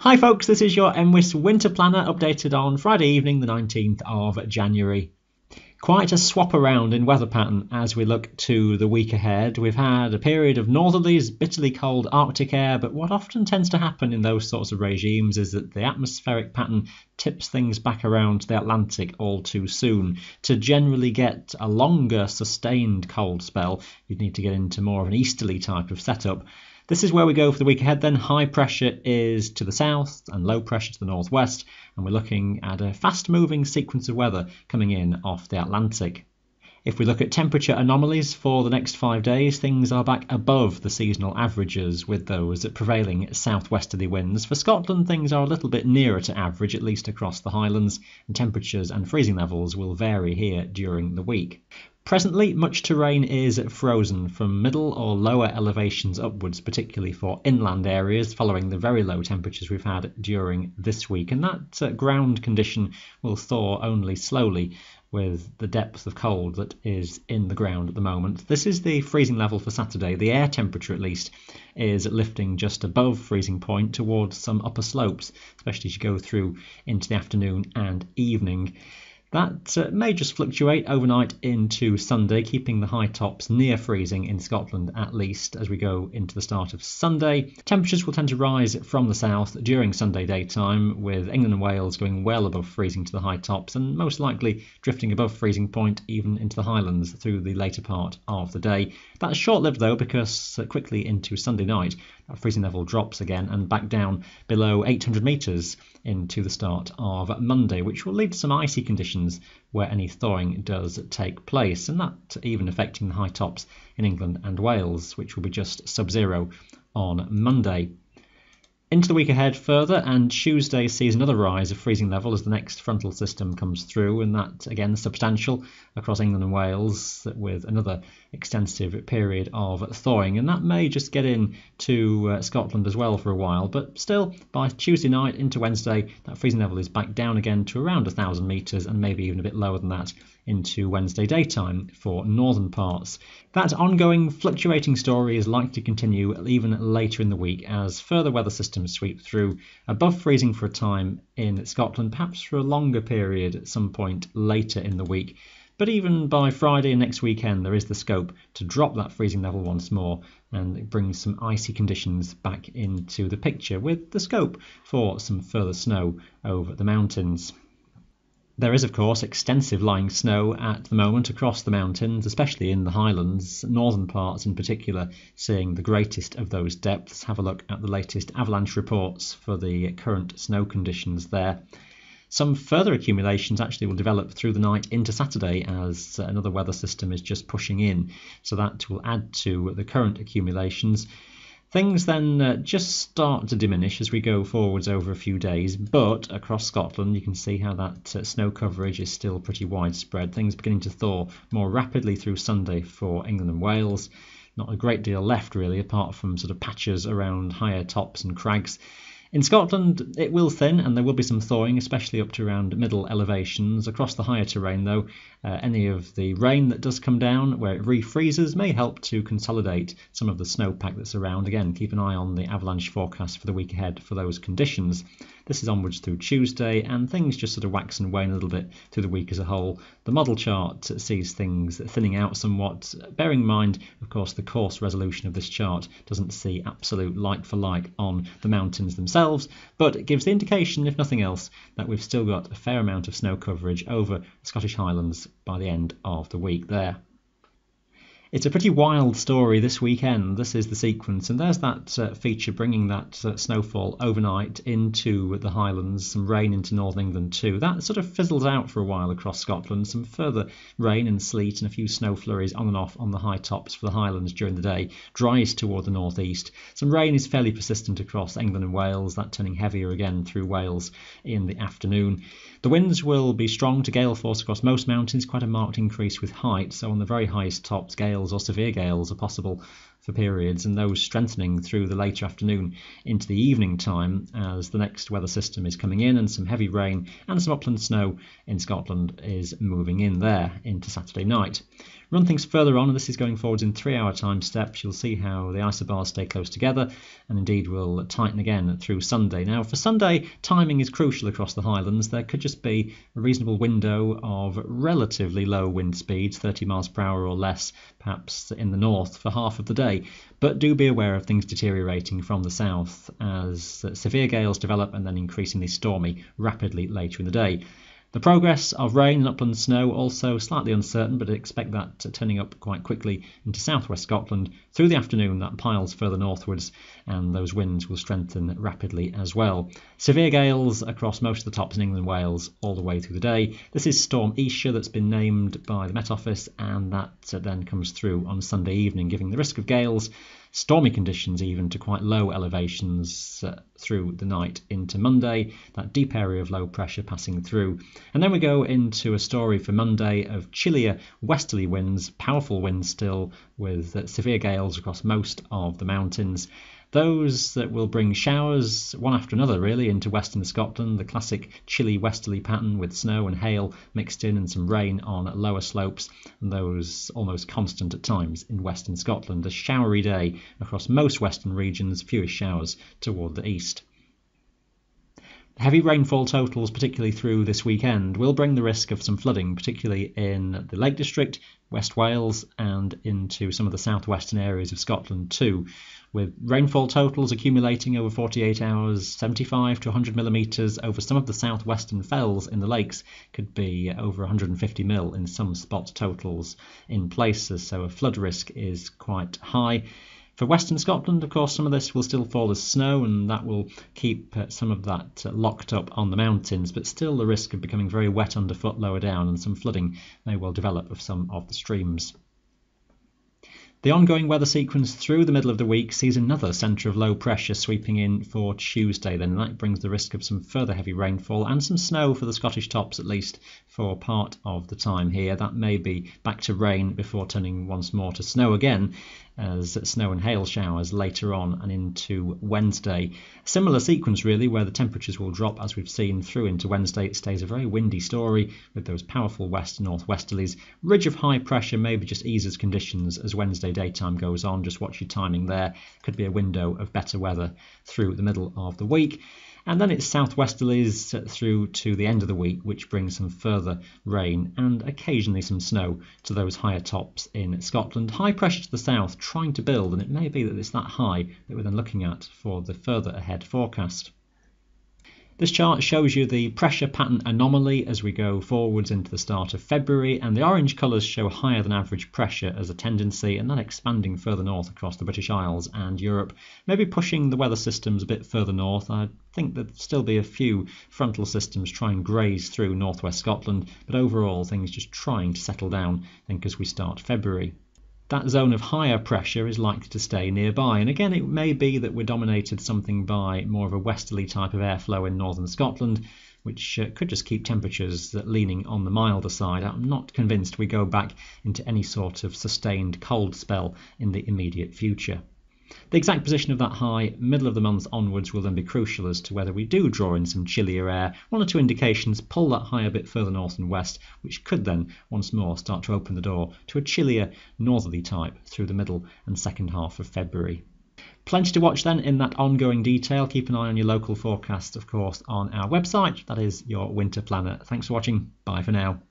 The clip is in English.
Hi folks, this is your NWIS Winter Planner updated on Friday evening the 19th of January. Quite a swap around in weather pattern as we look to the week ahead. We've had a period of northerlies, bitterly cold Arctic air, but what often tends to happen in those sorts of regimes is that the atmospheric pattern tips things back around to the Atlantic all too soon. To generally get a longer, sustained cold spell, you'd need to get into more of an easterly type of setup. This is where we go for the week ahead then. High pressure is to the south and low pressure to the northwest, and we're looking at a fast-moving sequence of weather coming in off the Atlantic. If we look at temperature anomalies for the next 5 days, things are back above the seasonal averages with those prevailing southwesterly winds. For Scotland, things are a little bit nearer to average, at least across the Highlands, and temperatures and freezing levels will vary here during the week. Presently, much terrain is frozen from middle or lower elevations upwards, particularly for inland areas, following the very low temperatures we've had during this week. And that ground condition will thaw only slowly with the depth of cold that is in the ground at the moment. This is the freezing level for Saturday. The air temperature, at least, is lifting just above freezing point towards some upper slopes, especially as you go through into the afternoon and evening. That may just fluctuate overnight into Sunday, keeping the high tops near freezing in Scotland at least as we go into the start of Sunday. Temperatures will tend to rise from the south during Sunday daytime, with England and Wales going well above freezing to the high tops and most likely drifting above freezing point even into the Highlands through the later part of the day. That's short-lived though, because quickly into Sunday night that freezing level drops again and back down below 800 metres into the start of Monday, which will lead to some icy conditions where any thawing does take place, and that even affecting the high tops in England and Wales, which will be just sub-zero on Monday. Into the week ahead further, and Tuesday sees another rise of freezing level as the next frontal system comes through, and that again substantial across England and Wales with another extensive period of thawing, and that may just get in to Scotland as well for a while, but still by Tuesday night into Wednesday that freezing level is back down again to around 1,000 metres and maybe even a bit lower than that into Wednesday daytime for northern parts. That ongoing fluctuating story is likely to continue even later in the week as further weather systems sweep through, above freezing for a time in Scotland, perhaps for a longer period at some point later in the week. But even by Friday and next weekend there is the scope to drop that freezing level once more, and it brings some icy conditions back into the picture with the scope for some further snow over the mountains. There is, of course, extensive lying snow at the moment across the mountains, especially in the Highlands, northern parts in particular, seeing the greatest of those depths. Have a look at the latest avalanche reports for the current snow conditions there. Some further accumulations actually will develop through the night into Saturday as another weather system is just pushing in, so that will add to the current accumulations. Things then just start to diminish as we go forwards over a few days, but across Scotland you can see how that snow coverage is still pretty widespread. Things beginning to thaw more rapidly through Sunday for England and Wales. Not a great deal left really, apart from sort of patches around higher tops and crags. In Scotland it will thin and there will be some thawing, especially up to around middle elevations. Across the higher terrain though, any of the rain that does come down where it refreezes may help to consolidate some of the snowpack that's around. Again, keep an eye on the avalanche forecast for the week ahead for those conditions. This is onwards through Tuesday, and things just sort of wax and wane a little bit through the week as a whole. The model chart sees things thinning out somewhat, bearing in mind, of course, the coarse resolution of this chart doesn't see absolute like for like on the mountains themselves, but it gives the indication, if nothing else, that we've still got a fair amount of snow coverage over the Scottish Highlands by the end of the week there. It's a pretty wild story this weekend. This is the sequence, and there's that feature bringing that snowfall overnight into the Highlands, some rain into northern England too. That sort of fizzles out for a while across Scotland, some further rain and sleet and a few snow flurries on and off on the high tops for the Highlands during the day, dries toward the northeast. Some rain is fairly persistent across England and Wales, that turning heavier again through Wales in the afternoon. The winds will be strong to gale force across most mountains, quite a marked increase with height, so on the very highest tops gales or severe gales are possible for periods, and those strengthening through the later afternoon into the evening time as the next weather system is coming in, and some heavy rain and some upland snow in Scotland is moving in there into Saturday night. Run things further on, and this is going forwards in 3-hour time steps. You'll see how the isobars stay close together and indeed will tighten again through Sunday. Now for Sunday, timing is crucial across the Highlands. There could just be a reasonable window of relatively low wind speeds, 30 miles per hour or less, perhaps in the north for half of the day. But do be aware of things deteriorating from the south as severe gales develop and then increasingly stormy rapidly later in the day. The progress of rain and upland snow also slightly uncertain, but expect that turning up quite quickly into southwest Scotland. Through the afternoon, that piles further northwards and those winds will strengthen rapidly as well. Severe gales across most of the tops in England and Wales all the way through the day. This is Storm Isha that's been named by the Met Office, and that then comes through on Sunday evening, giving the risk of gales, stormy conditions even to quite low elevations through the night into Monday, that deep area of low pressure passing through. And then we go into a story for Monday of chillier westerly winds, powerful winds still, with severe gales across most of the mountains. Those that will bring showers, one after another really, into western Scotland, the classic chilly westerly pattern with snow and hail mixed in and some rain on lower slopes, and those almost constant at times in western Scotland. A showery day across most western regions, fewest showers toward the east. Heavy rainfall totals, particularly through this weekend, will bring the risk of some flooding, particularly in the Lake District, West Wales, and into some of the southwestern areas of Scotland too, with rainfall totals accumulating over 48 hours, 75 to 100 millimetres over some of the southwestern fells in the lakes, could be over 150 mil in some spot totals in places, so a flood risk is quite high. For western Scotland, of course, some of this will still fall as snow, and that will keep some of that locked up on the mountains, but still the risk of becoming very wet underfoot lower down, and some flooding may well develop of some of the streams. The ongoing weather sequence through the middle of the week sees another centre of low pressure sweeping in for Tuesday then, and that brings the risk of some further heavy rainfall and some snow for the Scottish tops, at least for part of the time here. That may be back to rain before turning once more to snow again, as snow and hail showers later on and into Wednesday. Similar sequence really, where the temperatures will drop as we've seen through into Wednesday. It stays a very windy story with those powerful west and northwesterlies. Ridge of high pressure maybe just eases conditions as Wednesday daytime goes on. Just watch your timing there. Could be a window of better weather through the middle of the week. And then it's southwesterlies through to the end of the week, which brings some further rain and occasionally some snow to those higher tops in Scotland. High pressure to the south trying to build, and it may be that it's that high that we're then looking at for the further ahead forecast. This chart shows you the pressure pattern anomaly as we go forwards into the start of February, and the orange colours show higher than average pressure as a tendency, and then expanding further north across the British Isles and Europe, maybe pushing the weather systems a bit further north. I think there'll still be a few frontal systems trying to graze through northwest Scotland, but overall things just trying to settle down, I think, as we start February. That zone of higher pressure is likely to stay nearby, and again it may be that we're dominated something by more of a westerly type of airflow in northern Scotland, which could just keep temperatures leaning on the milder side. I'm not convinced we go back into any sort of sustained cold spell in the immediate future. The exact position of that high, middle of the month onwards, will then be crucial as to whether we do draw in some chillier air. One or two indications pull that high a bit further north and west, which could then once more start to open the door to a chillier northerly type through the middle and second half of February. Plenty to watch then in that ongoing detail. Keep an eye on your local forecast, of course, on our website. That is your winter planner. Thanks for watching. Bye for now.